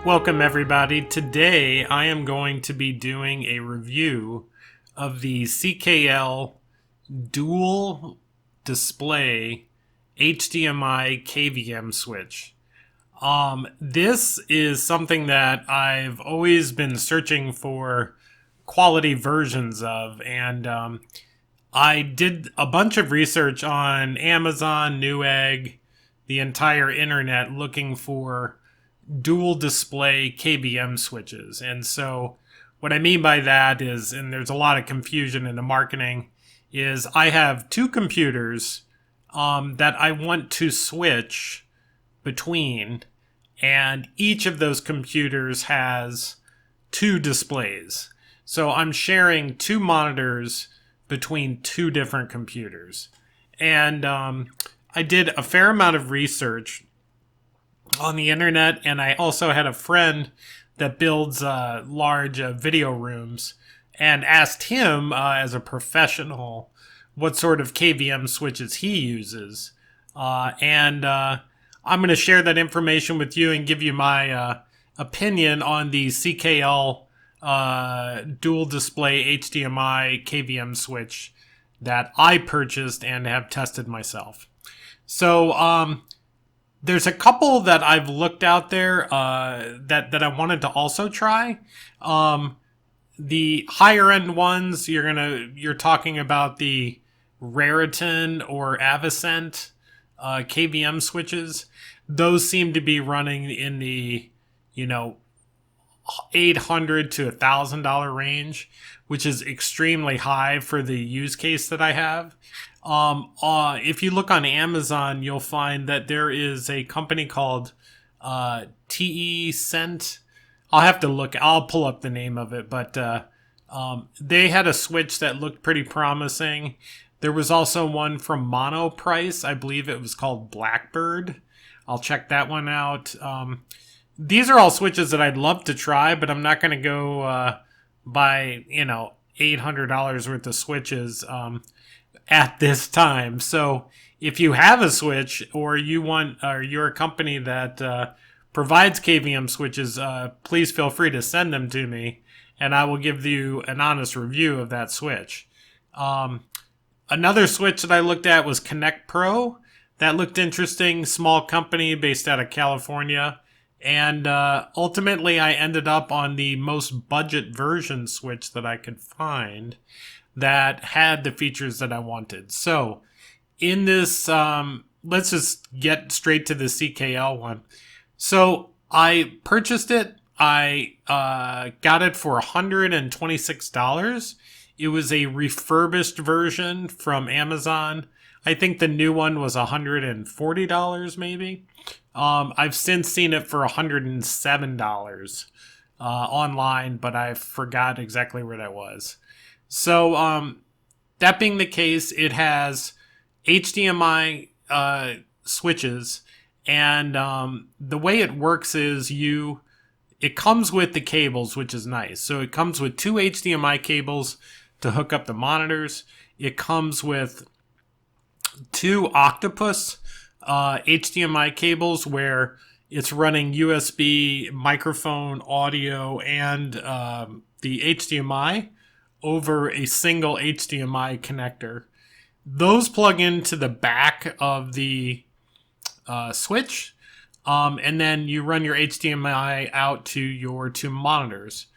Welcome everybody. Today I am going to be doing a review of the CKL dual display HDMI KVM switch. This is something that I've always been searching for quality versions of, and I did a bunch of research on Amazon, Newegg, the entire internet looking for dual display KVM switches. And so what I mean by that is, and there's a lot of confusion in the marketing, is I have two computers that I want to switch between, and each of those computers has two displays. So I'm sharing two monitors between two different computers. And I did a fair amount of research on the internet, and I also had a friend that builds large video rooms, and asked him as a professional what sort of KVM switches he uses. And I'm going to share that information with you and give you my opinion on the CKL dual display HDMI KVM switch that I purchased and have tested myself. So there's a couple that I've looked out there that I wanted to also try. The higher end ones, you're talking about the Raritan or Avicent KVM switches. Those seem to be running in the $800 to $1,000 range, which is extremely high for the use case that I have. If you look on Amazon, you'll find that there is a company called TE-Cent. I'll have to look. I'll pull up the name of it, but they had a switch that looked pretty promising. There was also one from Monoprice. I believe it was called Blackbird. I'll check that one out. These are all switches that I'd love to try, but I'm not going to go buy $800 worth of switches at this time. So if you have a switch, or you're a company that provides KVM switches, please feel free to send them to me, and I will give you an honest review of that switch. Another switch that I looked at was Connect Pro. That looked interesting. Small company based out of California. And ultimately, I ended up on the most budget version switch that I could find that had the features that I wanted. So in this, let's just get straight to the CKL one. So I purchased it. I got it for $126. It was a refurbished version from Amazon. I think the new one was $140 maybe. I've since seen it for $107 online, but I forgot exactly where that was. So that being the case, it has HDMI switches, and the way it works is it comes with the cables, which is nice. So it comes with two HDMI cables to hook up the monitors. It comes with two Octopus HDMI cables where it's running USB, microphone, audio, and the HDMI over a single HDMI connector. Those plug into the back of the switch, and then you run your HDMI out to your two monitors.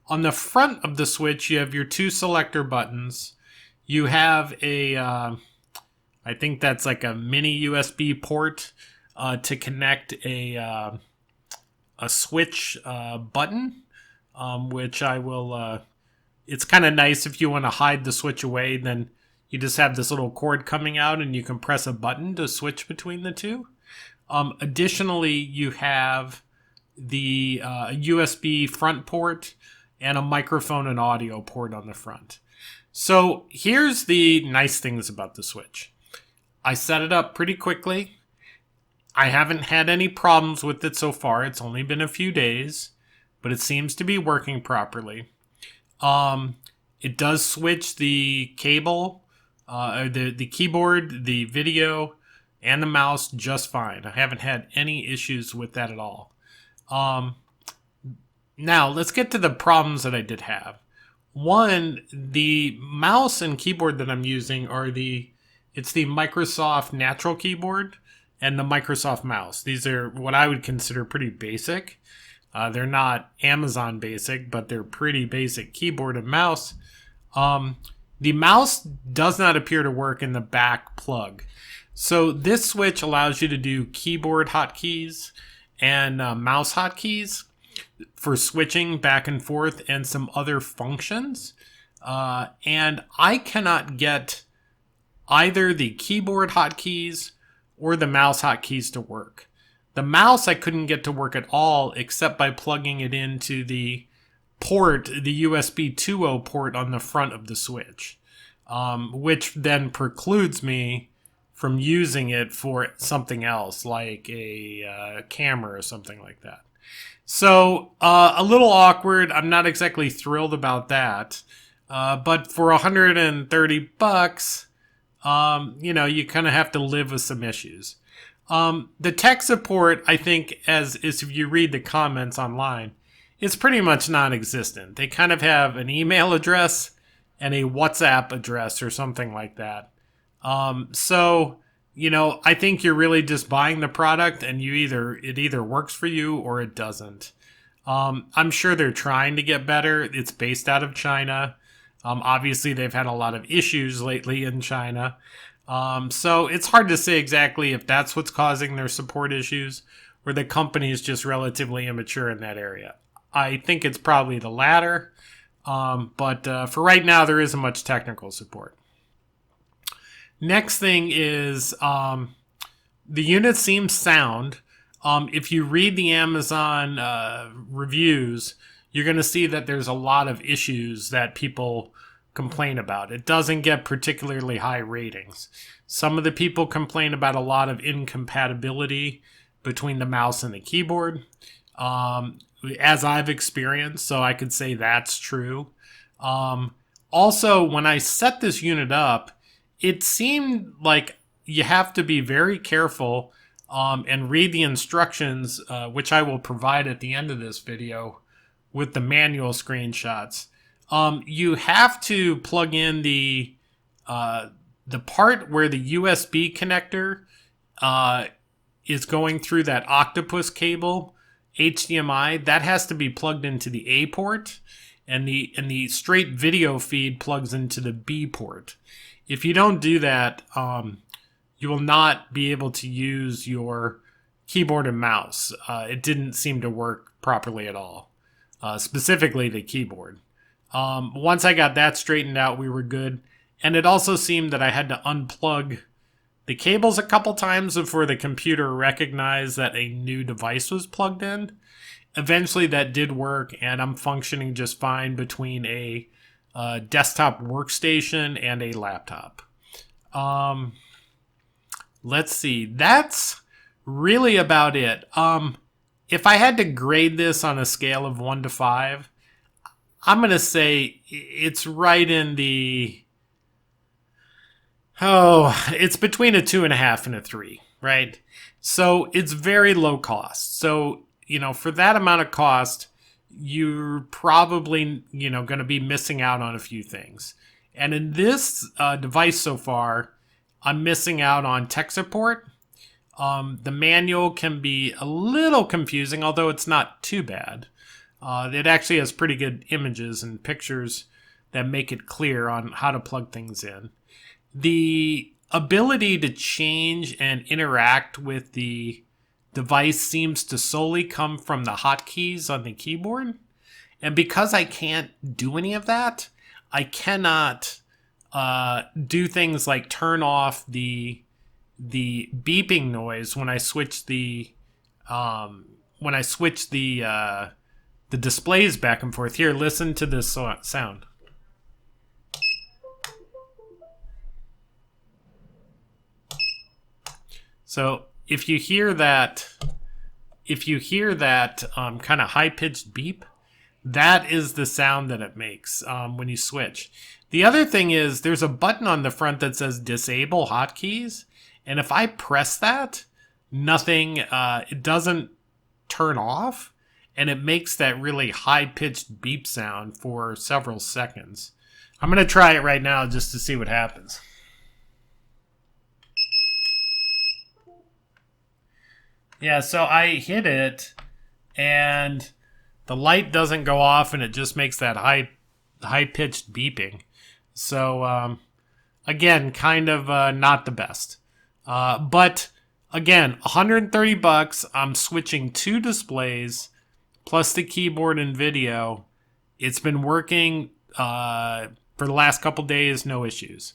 On the front of the switch, you have your two selector buttons. You have I think that's like a mini USB port to connect a switch button, which I will. It's kind of nice if you want to hide the switch away. Then you just have this little cord coming out, and you can press a button to switch between the two. Additionally, you have the USB front port and a microphone and audio port on the front. So here's the nice things about the switch. I set it up pretty quickly. I haven't had any problems with it so far. It's only been a few days, but it seems to be working properly. It does switch the cable, the keyboard, the video, and the mouse just fine. I haven't had any issues with that at all. Now, let's get to the problems that I did have. One, the mouse and keyboard that I'm using it's the Microsoft Natural Keyboard and the Microsoft mouse. These are what I would consider pretty basic. They're not Amazon basic, but they're pretty basic keyboard and mouse. The mouse does not appear to work in the back plug. So this switch allows you to do keyboard hotkeys and mouse hotkeys for switching back and forth and some other functions. And I cannot get either the keyboard hotkeys or the mouse hotkeys to work. The mouse I couldn't get to work at all except by plugging it into the port, the USB 2.0 port on the front of the switch, which then precludes me from using it for something else like a camera or something like that. So a little awkward. I'm not exactly thrilled about that. But for $130, you kind of have to live with some issues. The tech support, I think, as if you read the comments online, it's pretty much non-existent. They kind of have an email address and a WhatsApp address or something like that. So, I think you're really just buying the product and it either works for you or it doesn't. I'm sure they're trying to get better. It's based out of China. Obviously, they've had a lot of issues lately in China. So it's hard to say exactly if that's what's causing their support issues or the company is just relatively immature in that area. I think it's probably the latter. But for right now, there isn't much technical support. Next thing is the unit seems sound. If you read the Amazon reviews, you're going to see that there's a lot of issues that people complain about. It doesn't get particularly high ratings. Some of the people complain about a lot of incompatibility between the mouse and the keyboard, as I've experienced, so I could say that's true. Also, when I set this unit up, it seemed like you have to be very careful and read the instructions, which I will provide at the end of this video with the manual screenshots. You have to plug in the part where the USB connector is going through that octopus cable, HDMI. That has to be plugged into the A port, and the straight video feed plugs into the B port. If you don't do that, you will not be able to use your keyboard and mouse. It didn't seem to work properly at all, specifically the keyboard. Once I got that straightened out, we were good. And it also seemed that I had to unplug the cables a couple times before the computer recognized that a new device was plugged in. Eventually that did work, and I'm functioning just fine between a desktop workstation and a laptop. Let's see. That's really about it. If I had to grade this on a scale of 1 to 5, I'm going to say it's right in the... it's between a 2.5 and a 3, right? So it's very low cost. So, for that amount of cost, you're probably, going to be missing out on a few things. And in this device so far, I'm missing out on tech support. The manual can be a little confusing, although it's not too bad. It actually has pretty good images and pictures that make it clear on how to plug things in. The ability to change and interact with the device seems to solely come from the hotkeys on the keyboard. And because I can't do any of that, I cannot do things like turn off the beeping noise when I switch the displays back and forth. Here, listen to this sound. So if you hear that kind of high-pitched beep, that is the sound that it makes when you switch. The other thing is there's a button on the front that says disable hotkeys, and if I press that, nothing, it doesn't turn off, and it makes that really high-pitched beep sound for several seconds. I'm going to try it right now just to see what happens. Yeah, so I hit it, and the light doesn't go off, and it just makes that high-pitched beeping. So, again, kind of not the best. But, again, $130, I'm switching 2 displays, plus the keyboard and video. It's been working for the last couple days, no issues.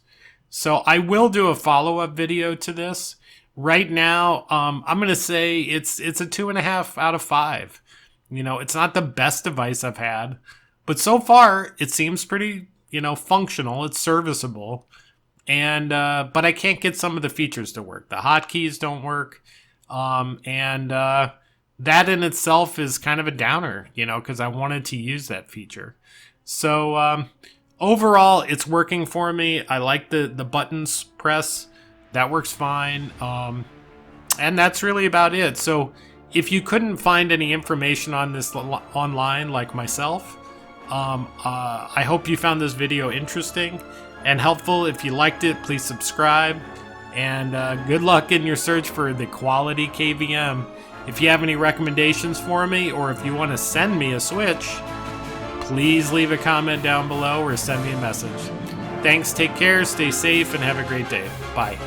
So I will do a follow-up video to this. Right now, I'm going to say it's a 2.5 out of 5. You know, it's not the best device I've had, but so far it seems pretty, functional. It's serviceable. And but I can't get some of the features to work. The hotkeys don't work. That in itself is kind of a downer, because I wanted to use that feature. So overall, it's working for me. I like the buttons press. That works fine. And that's really about it. So if you couldn't find any information on this online like myself, I hope you found this video interesting and helpful. If you liked it, please subscribe. And good luck in your search for the quality KVM. If you have any recommendations for me, or if you want to send me a Switch, please leave a comment down below or send me a message. Thanks, take care, stay safe, and have a great day. Bye.